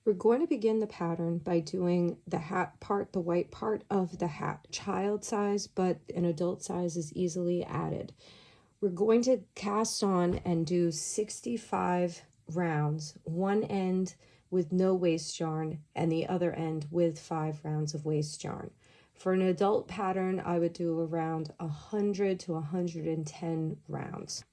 We're going to begin the pattern by doing the hat part, the white part of the hat. Child size, but an adult size is easily added. We're going to cast on and do 65 rounds, one end with no waste yarn and the other end with 5 rounds of waste yarn. For an adult pattern, I would do around 100 to 110 rounds.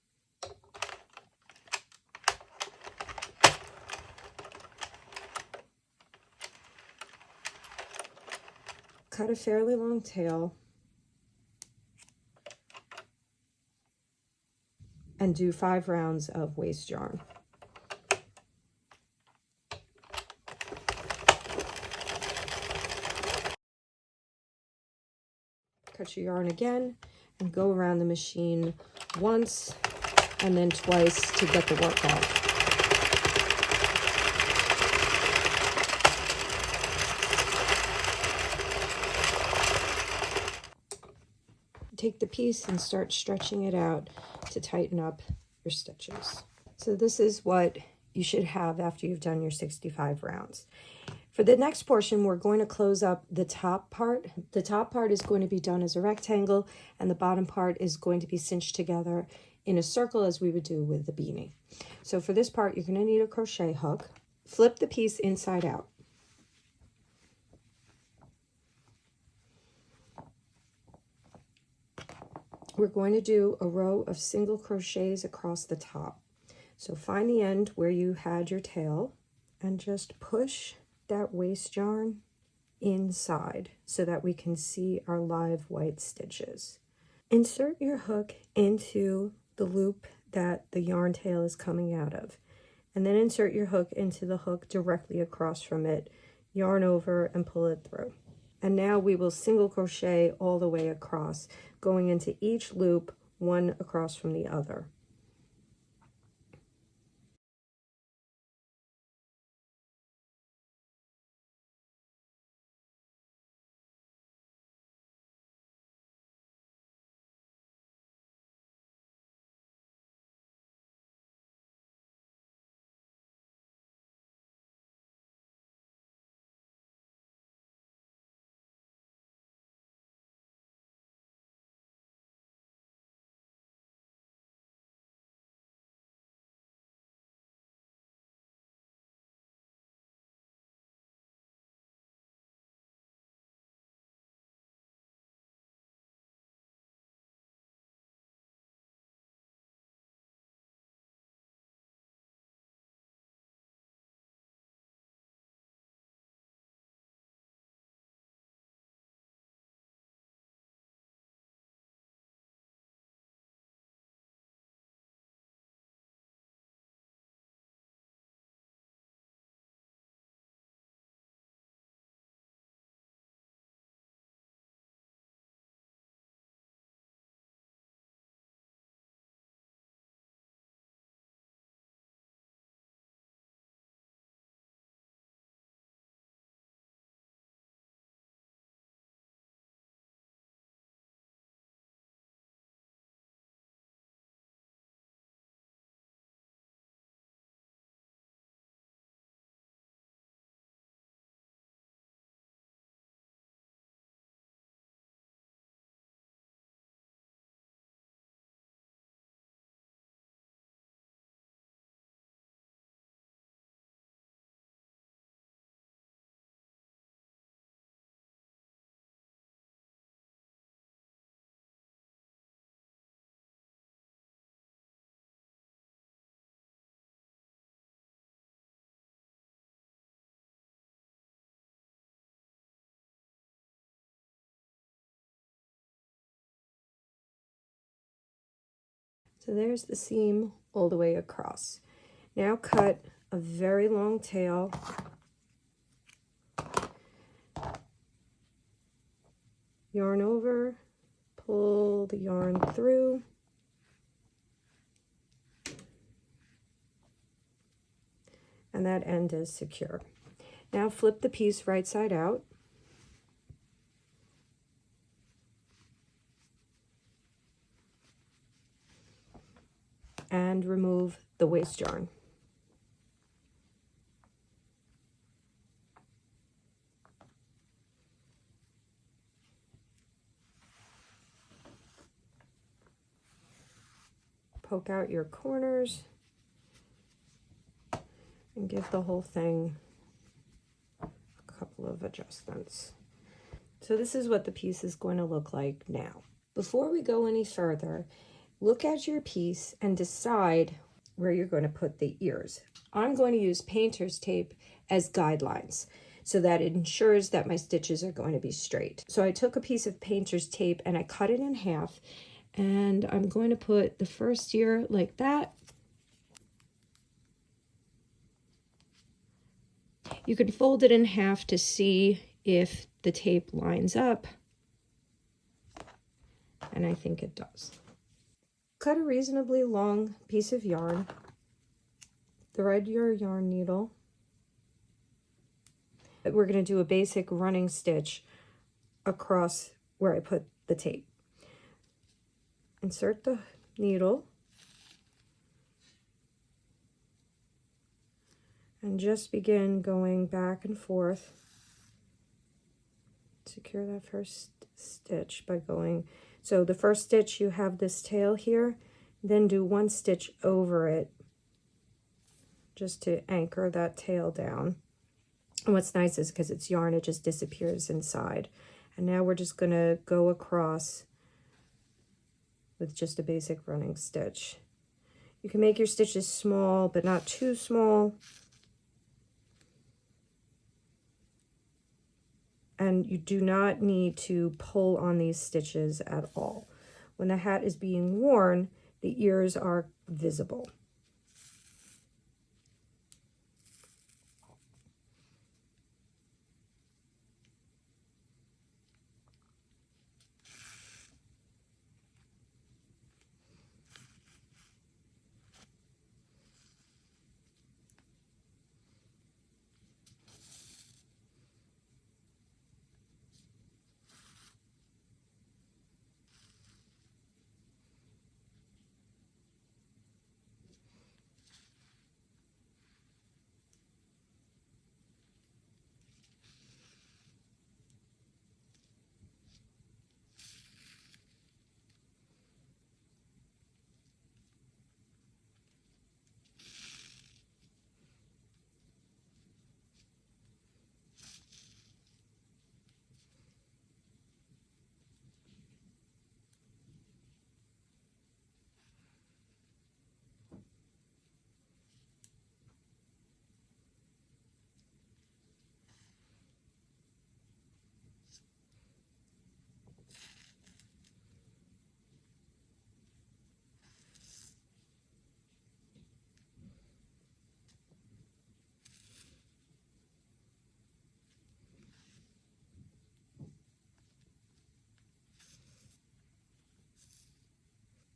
Cut a fairly long tail and do 5 rounds of waste yarn. Cut your yarn again and go around the machine once and then twice to get the work off. Take the piece and start stretching it out to tighten up your stitches. So this is what you should have after you've done your 65 rounds. For the next portion, we're going to close up the top part. The top part is going to be done as a rectangle, and the bottom part is going to be cinched together in a circle as we would do with the beanie. So for this part, you're going to need a crochet hook. Flip the piece inside out. We're going to do a row of single crochets across the top. So find the end where you had your tail and just push that waste yarn inside so that we can see our live white stitches. Insert your hook into the loop that the yarn tail is coming out of, and then insert your hook into the hook directly across from it, yarn over and pull it through. And now we will single crochet all the way across, going into each loop, one across from the other. So there's the seam all the way across. Now cut a very long tail. Yarn over, pull the yarn through, and that end is secure. Now flip the piece right side out. And remove the waste yarn. poke out your corners and give the whole thing a couple of adjustments. So this is what the piece is going to look like now. Before we go any further, look at your piece and decide where you're going to put the ears. I'm going to use painter's tape as guidelines so that it ensures that my stitches are going to be straight. So I took a piece of painter's tape and I cut it in half, and I'm going to put the first ear like that. You can fold it in half to see if the tape lines up, and I think it does. Cut a reasonably long piece of yarn, thread your yarn needle. We're going to do a basic running stitch across where I put the tape. Insert the needle and just begin going back and forth. Secure that first stitch by going, so the first stitch you have this tail here, then do one stitch over it just to anchor that tail down. And what's nice is because it's yarn, it just disappears inside. And now we're just going to go across with just a basic running stitch. You can make your stitches small, but not too small. And you do not need to pull on these stitches at all. When the hat is being worn, the ears are visible.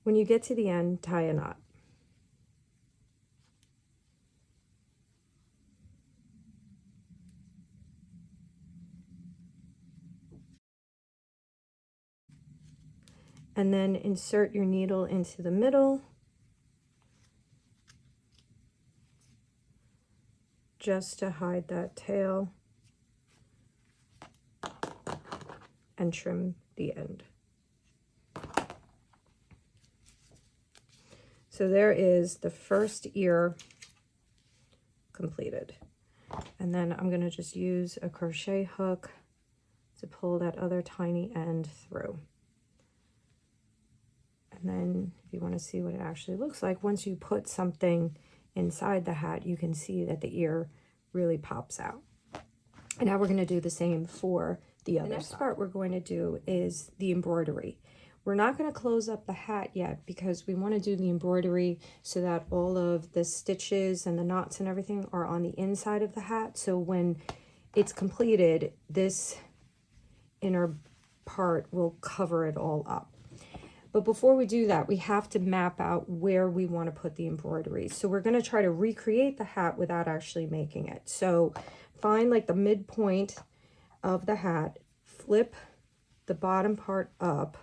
When you get to the end, tie a knot. And then insert your needle into the middle, just to hide that tail, and trim the end. So there is the first ear completed. And then I'm going to just use a crochet hook to pull that other tiny end through. And then if you want to see what it actually looks like, once you put something inside the hat, you can see that the ear really pops out. And now we're going to do the same for the other side. The next part we're going to do is the embroidery. We're not going to close up the hat yet because we want to do the embroidery so that all of the stitches and the knots and everything are on the inside of the hat. So when it's completed, this inner part will cover it all up. But before we do that, we have to map out where we want to put the embroidery. So we're going to try to recreate the hat without actually making it. So find like the midpoint of the hat, flip the bottom part up,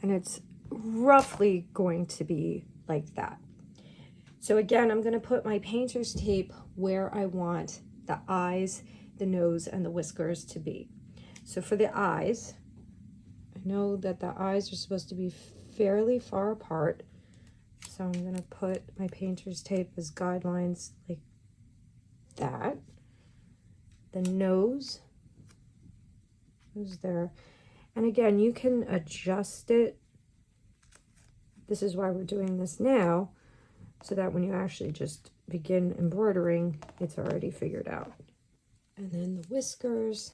and it's roughly going to be like that. So again, I'm going to put my painter's tape where I want the eyes, the nose, and the whiskers to be. So for the eyes, I know that the eyes are supposed to be fairly far apart. So I'm going to put my painter's tape as guidelines like that. The nose is there. And again, you can adjust it. This is why we're doing this now, so that when you actually just begin embroidering, it's already figured out. And then the whiskers.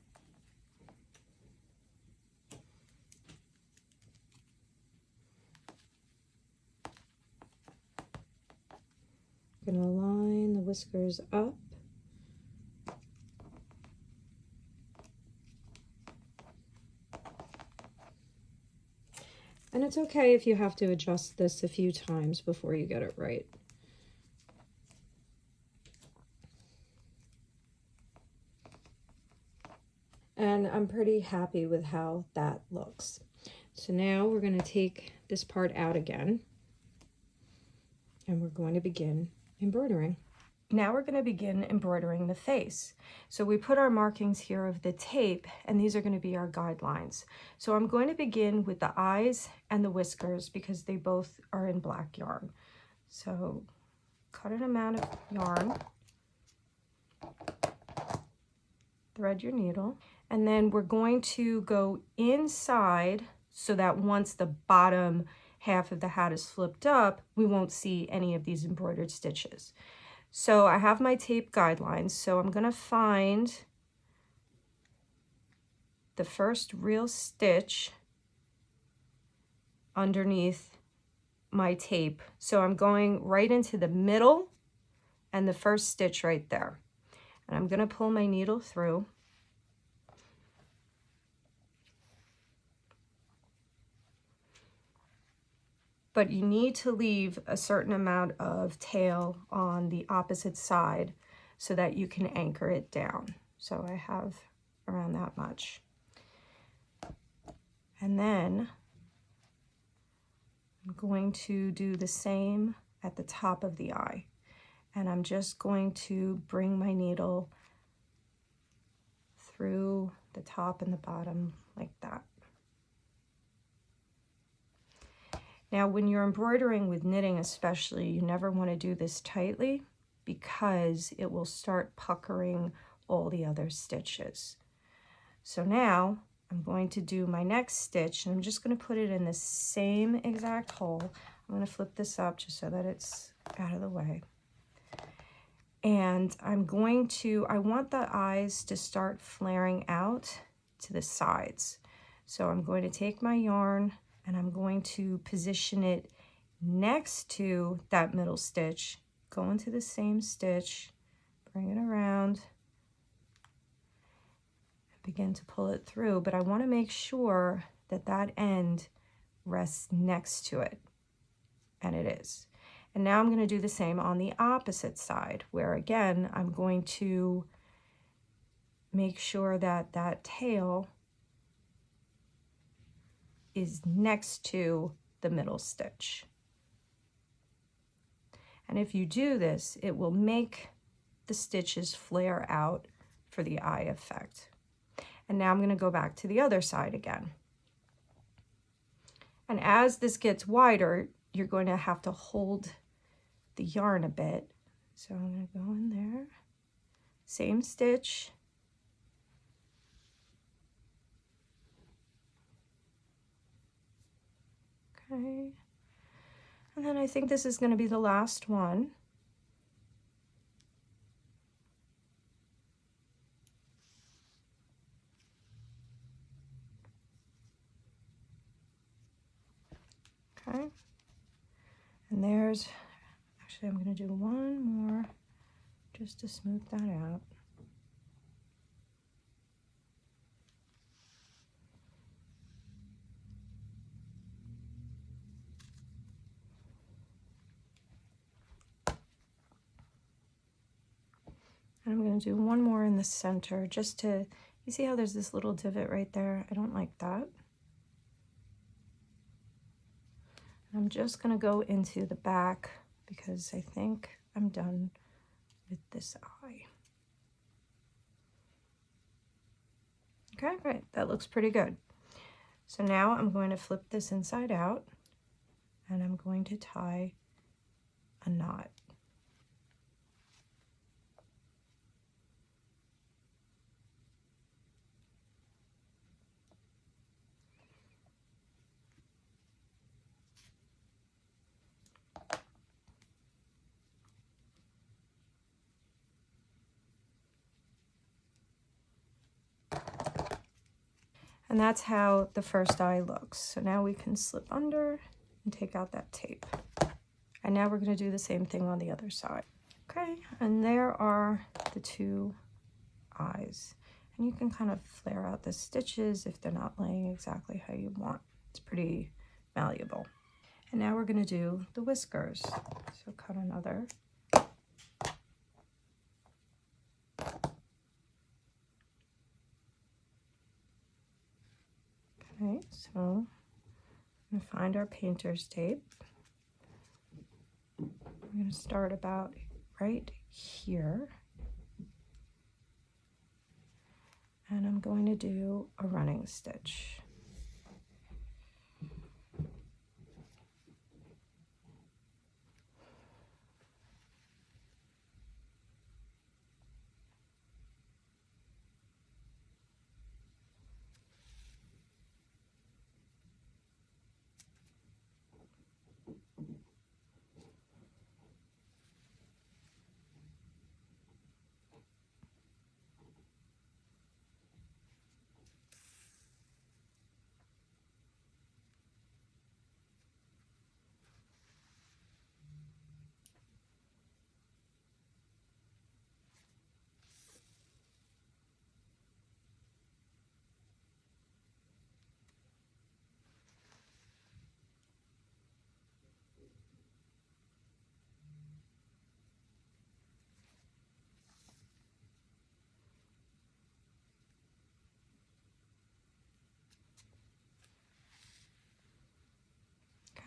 I'm going to line the whiskers up. And it's okay if you have to adjust this a few times before you get it right. And I'm pretty happy with how that looks. So now we're going to take this part out again, and we're going to begin embroidering. Now we're going to begin embroidering the face. So we put our markings here of the tape, and these are going to be our guidelines. So I'm going to begin with the eyes and the whiskers because they both are in black yarn. So cut an amount of yarn, thread your needle, and then we're going to go inside so that once the bottom half of the hat is flipped up, we won't see any of these embroidered stitches. So I have my tape guidelines, so I'm going to find the first real stitch underneath my tape. So I'm going right into the middle and the first stitch right there. And I'm going to pull my needle through. But you need to leave a certain amount of tail on the opposite side so that you can anchor it down. So I have around that much. And then I'm going to do the same at the top of the eye. And I'm just going to bring my needle through the top and the bottom like that. Now, when you're embroidering with knitting especially, you never want to do this tightly because it will start puckering all the other stitches. So now I'm going to do my next stitch, and I'm just going to put it in the same exact hole. I'm going to flip this up just so that it's out of the way. And I want the eyes to start flaring out to the sides. So I'm going to take my yarn and I'm going to position it next to that middle stitch, go into the same stitch, bring it around, and begin to pull it through. But I want to make sure that that end rests next to it, and it is. And now I'm going to do the same on the opposite side, where again, I'm going to make sure that that tail is next to the middle stitch. And if you do this, it will make the stitches flare out for the eye effect. And now I'm going to go back to the other side again. And as this gets wider, you're going to have to hold the yarn a bit. So I'm going to go in there, same stitch, okay, and then I think this is going to be the last one. Okay, and there's, actually I'm going to do one more just to smooth that out. And I'm going to do one more in the center just to, you see how there's this little divot right there? I don't like that. I'm just going to go into the back because I think I'm done with this eye. Okay, right, that looks pretty good. So now I'm going to flip this inside out. and I'm going to tie a knot. And that's how the first eye looks. So now we can slip under and take out that tape. And now we're going to do the same thing on the other side. Okay, and there are the two eyes. And you can kind of flare out the stitches if they're not laying exactly how you want. It's pretty malleable. And now we're going to do the whiskers. So cut another. Okay, so I'm going to find our painter's tape. We're going to start about right here. And I'm going to do a running stitch.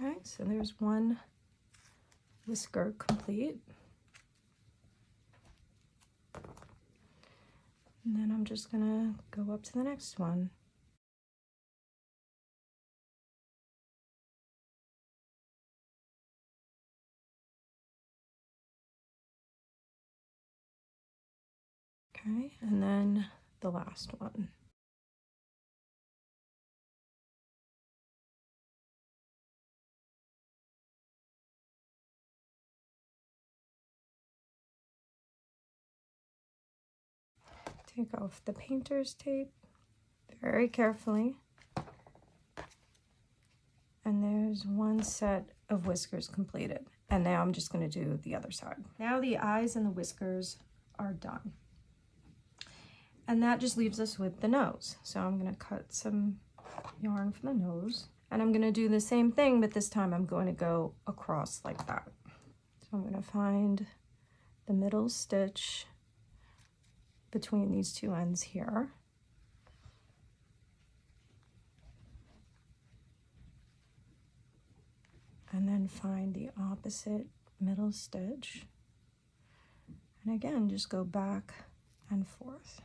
Okay, so there's one whisker complete. And then I'm just gonna go up to the next one. Okay, and then the last one. Take off the painter's tape very carefully. And there's one set of whiskers completed. And now I'm just going to do the other side. Now the eyes and the whiskers are done. And that just leaves us with the nose. So I'm going to cut some yarn from the nose. And I'm going to do the same thing, but this time I'm going to go across like that. So I'm going to find the middle stitch between these two ends here. And then find the opposite middle stitch. And again, just go back and forth.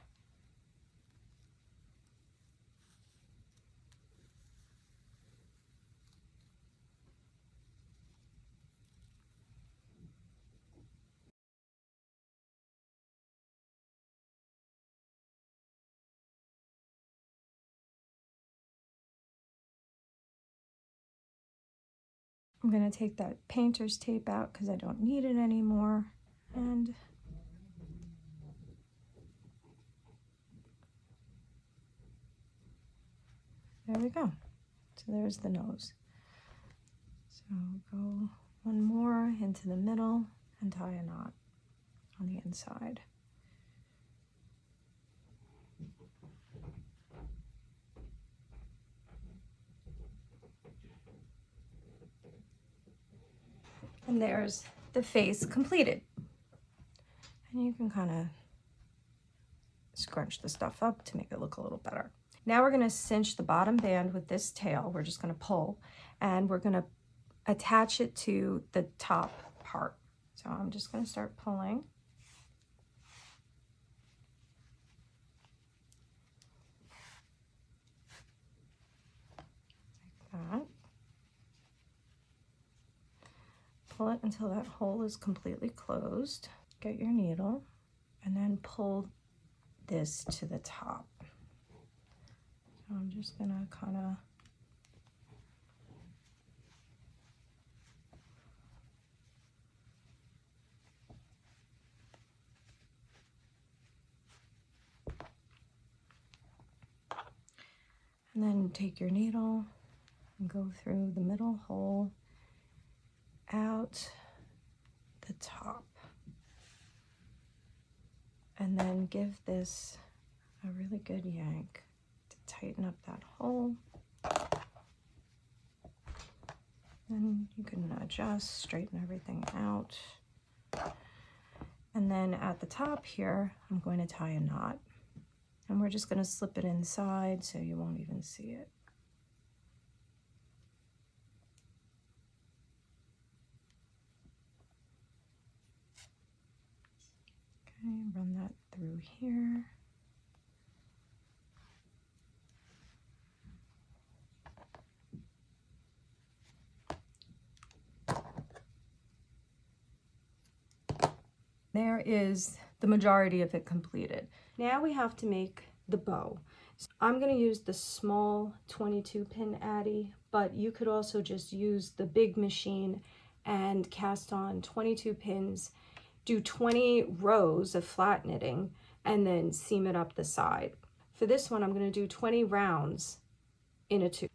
I'm going to take that painter's tape out because I don't need it anymore. And there we go. So there's the nose. So go one more into the middle and tie a knot on the inside. And there's the face completed. And you can kind of scrunch the stuff up to make it look a little better. Now we're going to cinch the bottom band with this tail. We're just going to pull, and we're going to attach it to the top part. So I'm just going to start pulling. Like that. Pull it until that hole is completely closed. Get your needle and then pull this to the top. So I'm just gonna kind of and then take your needle and go through the middle hole out the top. And then give this a really good yank to tighten up that hole. Then you can adjust, straighten everything out. And then at the top here, I'm going to tie a knot. And we're just going to slip it inside so you won't even see it. Okay, run that through here. There is the majority of it completed. Now we have to make the bow. So I'm going to use the small 22 pin Addi, but you could also just use the big machine and cast on 22 pins, do 20 rows of flat knitting, and then seam it up the side. For this one, I'm going to do 20 rounds in a tube.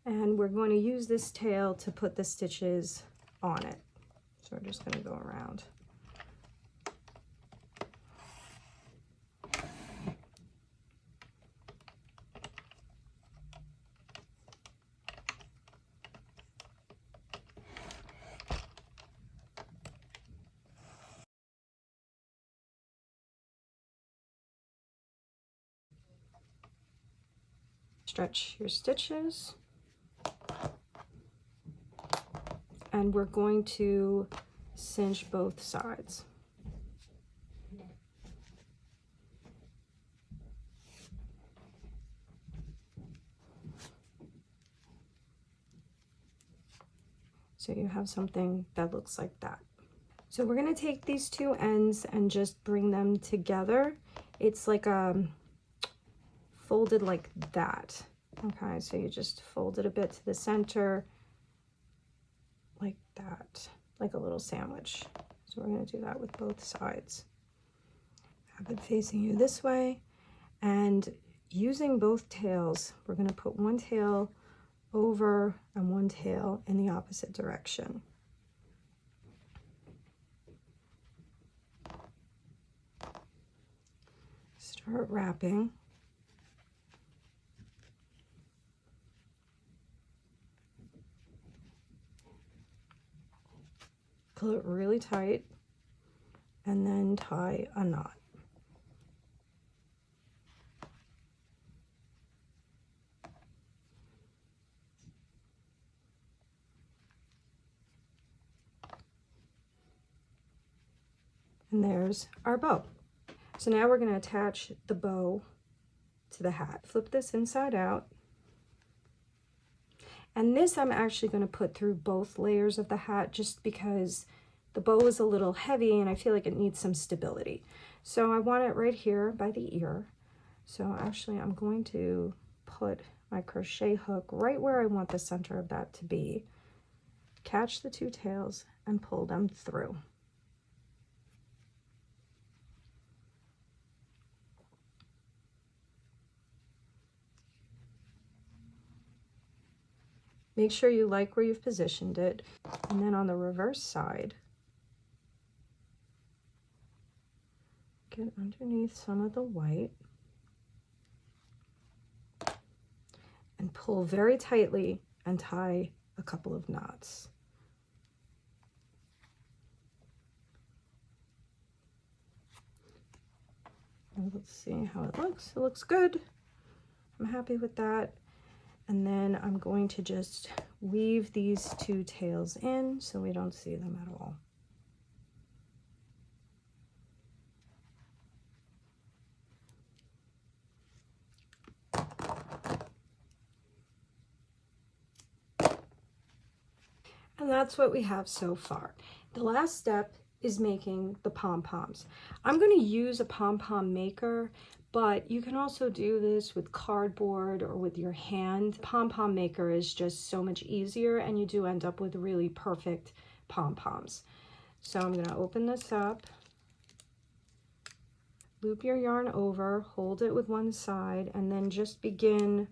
And we're going to use this tail to put the stitches on it. So we're just going to go around. Stretch your stitches. And we're going to cinch both sides. So you have something that looks like that. So we're going to take these two ends and just bring them together. It's like folded like that. Okay, so you just fold it a bit to the center, like that, like a little sandwich. So we're going to do that with both sides. Have it facing you this way, and using both tails, we're going to put one tail over and one tail in the opposite direction. Start wrapping. Pull it really tight and then tie a knot. And there's our bow. So now we're going to attach the bow to the hat. Flip this inside out. And this I'm actually going to put through both layers of the hat just because the bow is a little heavy and I feel like it needs some stability. So I want it right here by the ear. So actually I'm going to put my crochet hook right where I want the center of that to be. Catch the two tails and pull them through. Make sure you like where you've positioned it. And then on the reverse side, get underneath some of the white and pull very tightly and tie a couple of knots. And let's see how it looks. It looks good. I'm happy with that. And then I'm going to just weave these two tails in so we don't see them at all. And that's what we have so far. The last step is making the pom-poms. I'm going to use a pom-pom maker, but you can also do this with cardboard or with your hand. Pom-pom maker is just so much easier, and you do end up with really perfect pom-poms. So I'm going to open this up, loop your yarn over, hold it with one side, and then just begin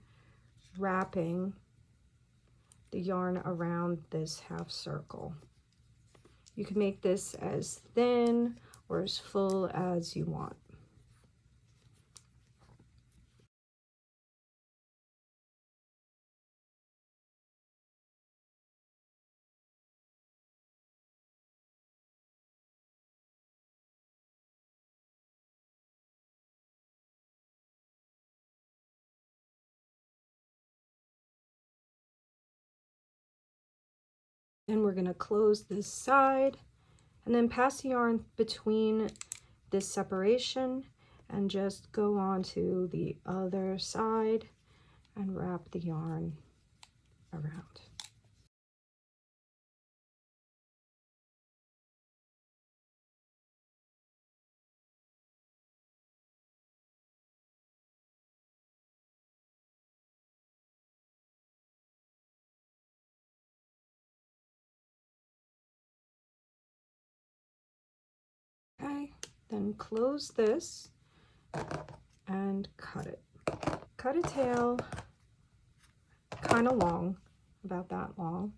wrapping the yarn around this half circle. You can make this as thin or as full as you want. Then we're going to close this side and then pass the yarn between this separation and just go on to the other side and wrap the yarn around. Okay, then close this and cut it. Cut a tail kind of long, about that long.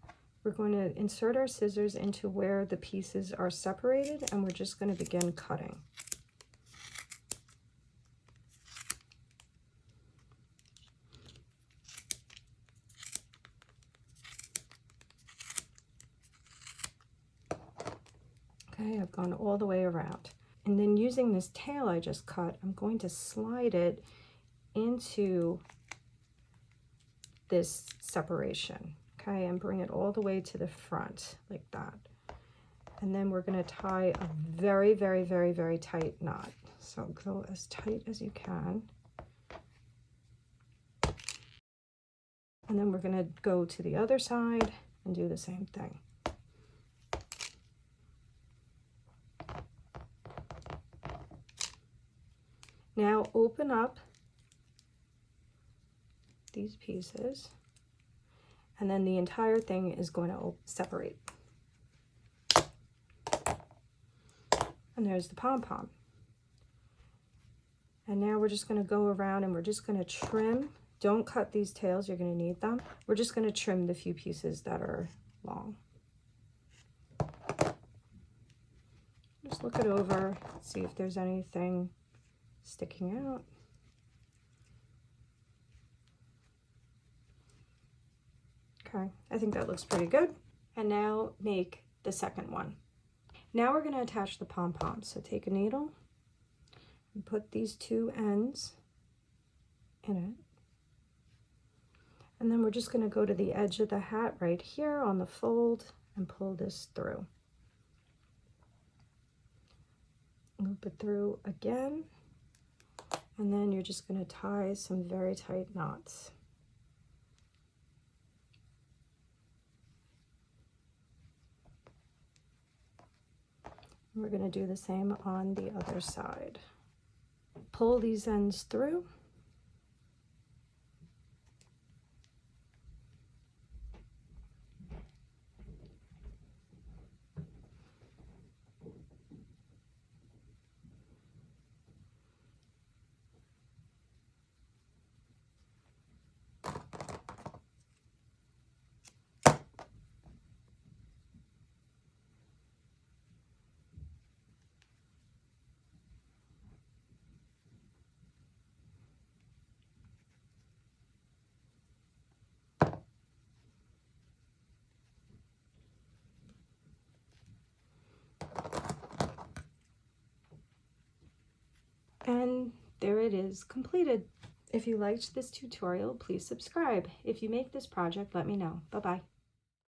We're going to insert our scissors into where the pieces are separated, and we're just going to begin cutting. Okay, I've gone all the way around. And then using this tail I just cut, I'm going to slide it into this separation, okay, and bring it all the way to the front like that. And then we're going to tie a very, very, very, very tight knot. So go as tight as you can. And then we're going to go to the other side and do the same thing. Now open up these pieces, and then the entire thing is going to separate. And there's the pom-pom. And now we're just going to go around and we're just going to trim. Don't cut these tails, you're going to need them. We're just going to trim the few pieces that are long. Just look it over, see if there's anything sticking out. Okay, I think that looks pretty good. And now make the second one. Now we're going to attach the pom-poms. So take a needle and put these two ends in it. And then we're just going to go to the edge of the hat right here on the fold and pull this through. Loop it through again. And then you're just going to tie some very tight knots. We're going to do the same on the other side. Pull these ends through. And there it is, completed. If you liked this tutorial, please subscribe. If you make this project, let me know. Bye-bye.